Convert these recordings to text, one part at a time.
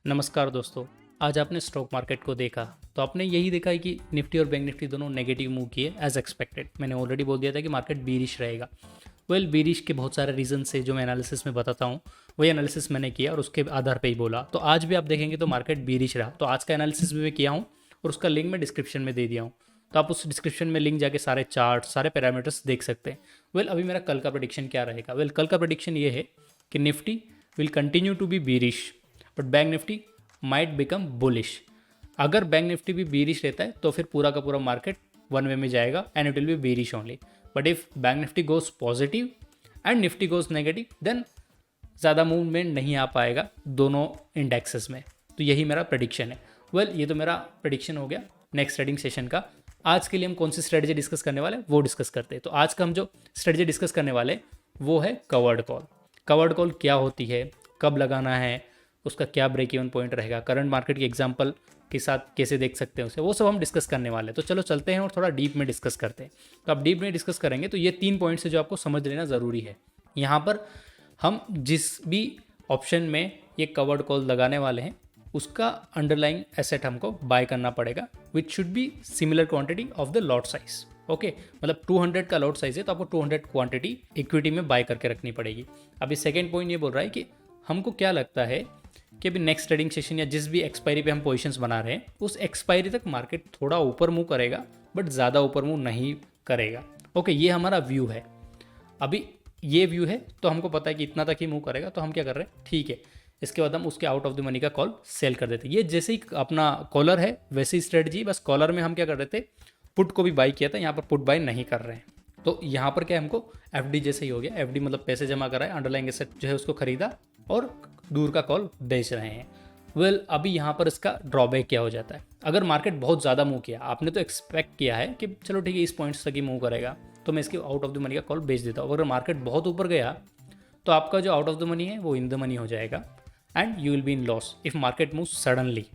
नमस्कार दोस्तों। आज आपने स्टॉक मार्केट को देखा तो आपने यही देखा है कि निफ्टी और बैंक निफ्टी दोनों नेगेटिव मूव किए एज एक्सपेक्टेड। मैंने ऑलरेडी बोल दिया था कि मार्केट बीरिश रहेगा। बीरिश के बहुत सारे रीजन से जो मैं एनालिसिस में बताता हूँ वही एनालिसिस मैंने किया और उसके आधार पे ही बोला। तो आज भी आप देखेंगे तो मार्केट बीरिश रहा। तो आज का एनालिसिस भी मैं किया हूँ और उसका लिंक मैं डिस्क्रिप्शन में दे दिया हूँ। तो आप उस डिस्क्रिप्शन में लिंक जाके सारे चार्ट सारे पैरामीटर्स देख सकते हैं। अभी मेरा कल का प्रेडिक्शन क्या रहेगा? कल का प्रेडिक्शन ये है कि Nifty will continue to be bearish but Bank Nifty might become bullish. अगर बैंक निफ्टी भी बीरिश रहता है तो फिर पूरा का पूरा मार्केट वन वे में जाएगा and it will be bearish only. But if Bank Nifty goes positive and Nifty goes negative then ज़्यादा मूवमेंट नहीं आ पाएगा दोनों इंडेक्सेस में। तो यही मेरा प्रडिक्शन है। ये तो मेरा प्रडिक्शन हो गया नेक्स्ट ट्रेडिंग सेशन का। आज के लिए हम कौन सी स्ट्रेटजी डिस्कस करने वाले वो डिस्कस करते हैं। तो आज का हम जो स्ट्रेटजी डिस्कस करने वाले वो है कवर्ड कॉल। कवर्ड कॉल क्या होती है, कब लगाना है, उसका क्या ब्रेक इवन पॉइंट रहेगा, करंट मार्केट के एग्जांपल के साथ कैसे देख सकते हैं उसे, वो सब हम डिस्कस करने वाले हैं। तो चलो चलते हैं और थोड़ा डीप में डिस्कस करते हैं। तो आप डीप में डिस्कस करेंगे तो ये 3 पॉइंट्स है जो आपको समझ लेना ज़रूरी है। यहाँ पर हम जिस भी ऑप्शन में ये कवर्ड कॉल लगाने वाले हैं उसका अंडरलाइंग एसेट हमको बाय करना पड़ेगा which should be similar quantity of the lot size. Okay, मतलब 200 का लॉट साइज है तो आपको 200 क्वांटिटी इक्विटी में बाय करके रखनी पड़ेगी। अभी सेकेंड पॉइंट ये बोल रहा है कि हमको क्या लगता है कि अभी नेक्स्ट ट्रेडिंग सेशन या जिस भी एक्सपायरी पे हम पोजीशंस बना रहे हैं उस एक्सपायरी तक मार्केट थोड़ा ऊपर मूव करेगा बट ज़्यादा ऊपर मूव नहीं करेगा। ओके, ये हमारा व्यू है। अभी ये व्यू है तो हमको पता है कि इतना तक ही मूव करेगा, तो हम क्या कर रहे हैं, ठीक है, इसके बाद हम उसके आउट ऑफ द मनी का कॉल सेल कर देते हैं। ये जैसे ही अपना कॉलर है वैसे ही स्ट्रेटजी, बस कॉलर में हम क्या कर रहे थे, पुट को भी बाई किया था, यहाँ पर पुट बाई नहीं कर रहे हैं। तो यहाँ पर क्या हमको एफडी जैसे ही हो गया। एफडी मतलब पैसे जमा कराए, अंडरलाइंग एसेट जो है उसको खरीदा और दूर का कॉल बेच रहे हैं। अभी यहाँ पर इसका ड्रॉबैक क्या हो जाता है, अगर मार्केट बहुत ज़्यादा मूव किया, आपने तो एक्सपेक्ट किया है कि चलो ठीक है इस पॉइंट्स तक ही मूव करेगा तो मैं इसकी आउट ऑफ द मनी का कॉल बेच देता हूँ। अगर मार्केट बहुत ऊपर गया तो आपका जो आउट ऑफ द मनी है वो इन द मनी हो जाएगा and you will be in loss if market move suddenly.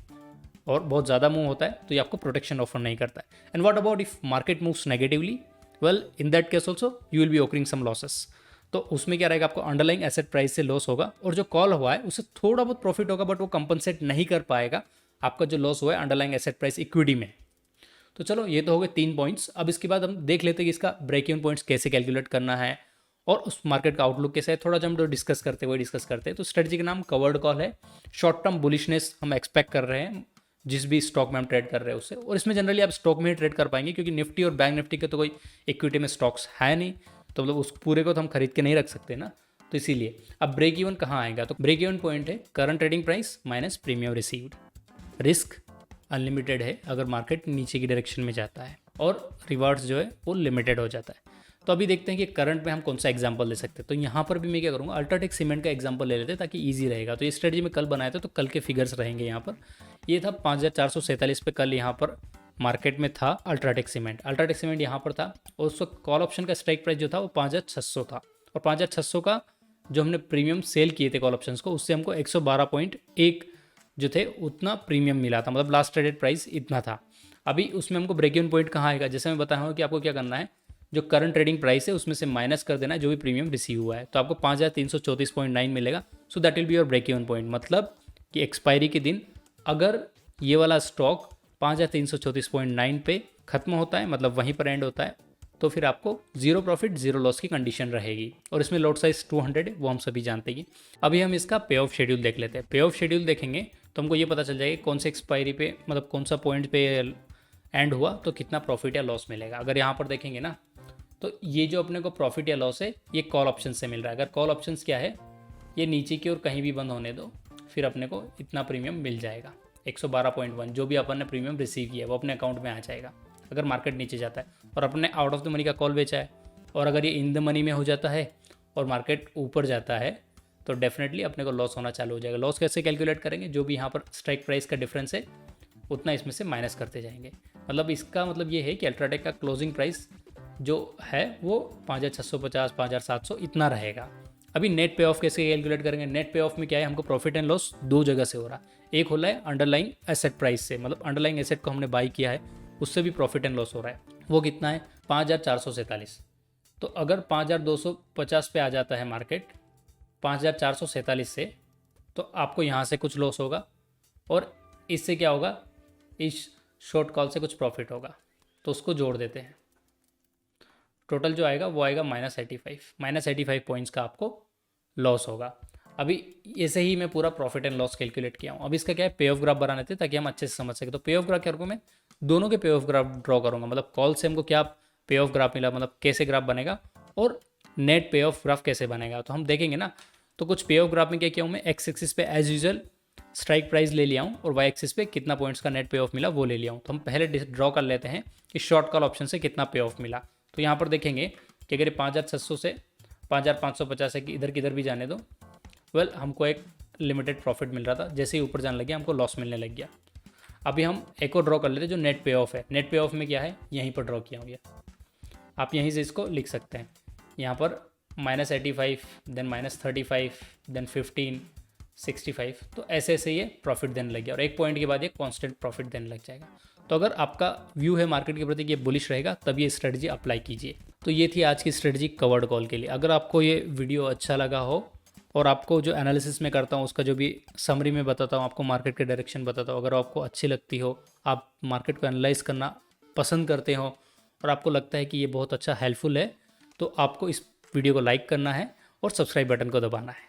और बहुत ज़्यादा मूव होता है तो ये आपको प्रोटेक्शन ऑफर नहीं करता है। And what about if market moves negatively? In that case also you will be occurring some losses. तो उसमें क्या रहेगा, आपको अंडरलाइंग एसेट प्राइस से लॉस होगा और जो कॉल हुआ है उससे थोड़ा बहुत प्रॉफिट होगा बट वो कंपनसेट नहीं कर पाएगा आपका जो लॉस हुआ है अंडरलाइंग एसेट प्राइस इक्विटी में। तो चलो ये तो हो गए 3 पॉइंट्स। अब इसके बाद हम देख लेते हैं कि इसका ब्रेक इवन पॉइंट्स कैसे कैलकुलेट करना है और उस मार्केट का आउटलुक कैसे है। थोड़ा जब हम तो डिस्कस करते हैं तो स्ट्रेटजी का नाम कवर्ड कॉल है। शॉर्ट टर्म बुलिशनेस हम एक्सपेक्ट कर रहे हैं जिस भी स्टॉक में हम ट्रेड कर रहे हैं उससे, और इसमें जनरली आप स्टॉक में ही ट्रेड कर पाएंगे क्योंकि निफ्टी और बैंक निफ्टी के तो कोई इक्विटी में स्टॉक्स है नहीं, तो मतलब उस पूरे को तो हम खरीद के नहीं रख सकते ना। तो इसीलिए अब ब्रेक इवन कहाँ आएगा, तो ब्रेक इवन पॉइंट है current trading price minus premium received. Risk unlimited है अगर मार्केट नीचे की डायरेक्शन में जाता है और रिवार्ड्स जो है वो लिमिटेड हो जाता है। तो अभी देखते हैं कि करंट में हम कौन सा एग्जांपल ले सकते हैं। तो यहाँ पर भी मैं क्या करूँगा, अल्ट्राटेक सीमेंट का एग्जांपल ले लेते हैं ताकि इजी रहेगा। तो ये स्ट्रेटजी में कल बनाया था तो कल के फिगर्स रहेंगे यहाँ पर। ये था 5447 पे कल यहाँ पर मार्केट में था अल्ट्राटेक सीमेंट। अल्ट्राटेक सीमेंट यहाँ पर था और उस वक्त कॉल ऑप्शन का स्ट्राइक प्राइस जो था वो 5600 था और 5600 का जो हमने प्रीमियम सेल किए थे कॉल ऑप्शन को उससे हमको 112.1 जो थे उतना प्रीमियम मिला था, मतलब लास्ट ट्रेडेड प्राइस इतना था। अभी उसमें हमको ब्रेक इवन पॉइंट कहाँ आएगा, जैसे मैं बताया हूँ कि आपको क्या करना है, जो करंट ट्रेडिंग प्राइस है उसमें से माइनस कर देना है जो भी प्रीमियम रिसीव हुआ है, तो आपको 5334.9 मिलेगा। So that will be your break even point. मतलब कि एक्सपायरी के दिन अगर ये वाला स्टॉक 5334.9 पे खत्म होता है, मतलब वहीं पर एंड होता है, तो फिर आपको जीरो प्रॉफिट जीरो लॉस की कंडीशन रहेगी। और इसमें लॉट साइज 200 है वो हम सभी जानते हैं। अभी हम इसका पे ऑफ शेड्यूल देख लेते हैं। पे ऑफ शेड्यूल देखेंगे तो हमको ये पता चल जाएगा कौन से एक्सपायरी पे, मतलब कौन सा पॉइंट पे एंड हुआ तो कितना प्रॉफिट या लॉस मिलेगा। अगर यहाँ पर देखेंगे ना तो ये जो अपने को प्रॉफिट या लॉस है ये कॉल ऑप्शन से मिल रहा है। अगर कॉल ऑप्शन क्या है, ये नीचे की ओर कहीं भी बंद होने दो फिर अपने को इतना प्रीमियम मिल जाएगा। 112.1 जो भी अपन ने प्रीमियम रिसीव किया है वो अपने अकाउंट में आ जाएगा अगर मार्केट नीचे जाता है। और अपने आउट ऑफ द मनी का कॉल बेचा है और अगर ये इन द मनी में हो जाता है और मार्केट ऊपर जाता है तो डेफिनेटली अपने को लॉस होना चालू हो जाएगा। लॉस कैसे कैलकुलेट करेंगे, जो भी यहाँ पर स्ट्राइक प्राइस का डिफरेंस है उतना इसमें से माइनस करते जाएंगे। मतलब इसका मतलब ये है कि अल्ट्राटेक का क्लोजिंग प्राइस जो है वो 5650 5700 इतना रहेगा। अभी नेट पे ऑफ कैसे कैलकुलेट करेंगे, नेट पे ऑफ में क्या है, हमको प्रॉफिट एंड लॉस दो जगह से हो रहा है। एक हो रहा है अंडरलाइंग एसेट प्राइस से, मतलब अंडरलाइंग एसेट को हमने बाई किया है उससे भी प्रॉफिट एंड लॉस हो रहा है। वो कितना है 5447। तो अगर 5250 पे आ जाता है मार्केट 5447 से, तो आपको यहाँ से कुछ लॉस होगा और इससे क्या होगा, इस शॉर्ट कॉल से कुछ प्रॉफिट होगा, तो उसको जोड़ देते हैं। टोटल जो आएगा वो आएगा -85 पॉइंट्स का आपको लॉस होगा। अभी ऐसे ही मैं पूरा प्रॉफिट एंड लॉस कैलकुलेट किया हूँ। अब इसका क्या है, पे ऑफ ग्राफ बनाने थे ताकि हम अच्छे से समझ सकें। तो पे ऑफ ग्राफ क्या करूँगा, मैं दोनों के पे ऑफ ग्राफ ड्रॉ करूँगा, मतलब कॉल से हमको क्या पे ऑफ ग्राफ मिला, मतलब कैसे ग्राफ बनेगा, और नेट पे ऑफ ग्राफ कैसे बनेगा, तो हम देखेंगे ना। तो कुछ पे ऑफ ग्राफ में क्या किया हूँ मैं, एक्स एक्सिस पे एज यूजल स्ट्राइक प्राइस ले लिया हूँ और वाई एक्सिस पे कितना पॉइंट्स का नेट पे ऑफ मिला वो ले लिया हूँ। तो हम पहले ड्रॉ कर लेते हैं कि शॉर्ट कॉल ऑप्शन से कितना पे ऑफ मिला। तो यहाँ पर देखेंगे कि अगर 5,600 से 5,550 है कि इधर किधर भी जाने दो, हमको एक लिमिटेड प्रॉफिट मिल रहा था, जैसे ही ऊपर जाने लग गया हमको लॉस मिलने लग गया। अभी हम एक और ड्रॉ कर लेते हैं जो नेट पे ऑफ है। नेट पे ऑफ में क्या है, यहीं पर ड्रॉ किया हूँ, आप यहीं से इसको लिख सकते हैं। यहाँ पर -85, देन -35, देन 15, 65, तो ऐसे ऐसे ये प्रॉफिट देने लग गया और एक पॉइंट के बाद ये कांस्टेंट प्रॉफिट देने लग जाएगा। तो अगर आपका व्यू है मार्केट के प्रति कि ये बुलिश रहेगा, तब ये स्ट्रेटजी अप्लाई कीजिए। तो ये थी आज की स्ट्रेटजी कवर्ड कॉल के लिए। अगर आपको ये वीडियो अच्छा लगा हो और आपको जो एनालिसिस में करता हूँ उसका जो भी समरी में बताता हूँ, आपको मार्केट के डायरेक्शन बताता हूँ, अगर आपको अच्छी लगती हो, आप मार्केट को एनालाइज करना पसंद करते हो और आपको लगता है कि ये बहुत अच्छा हेल्पफुल है, तो आपको इस वीडियो को लाइक करना है और सब्सक्राइब बटन को दबाना है।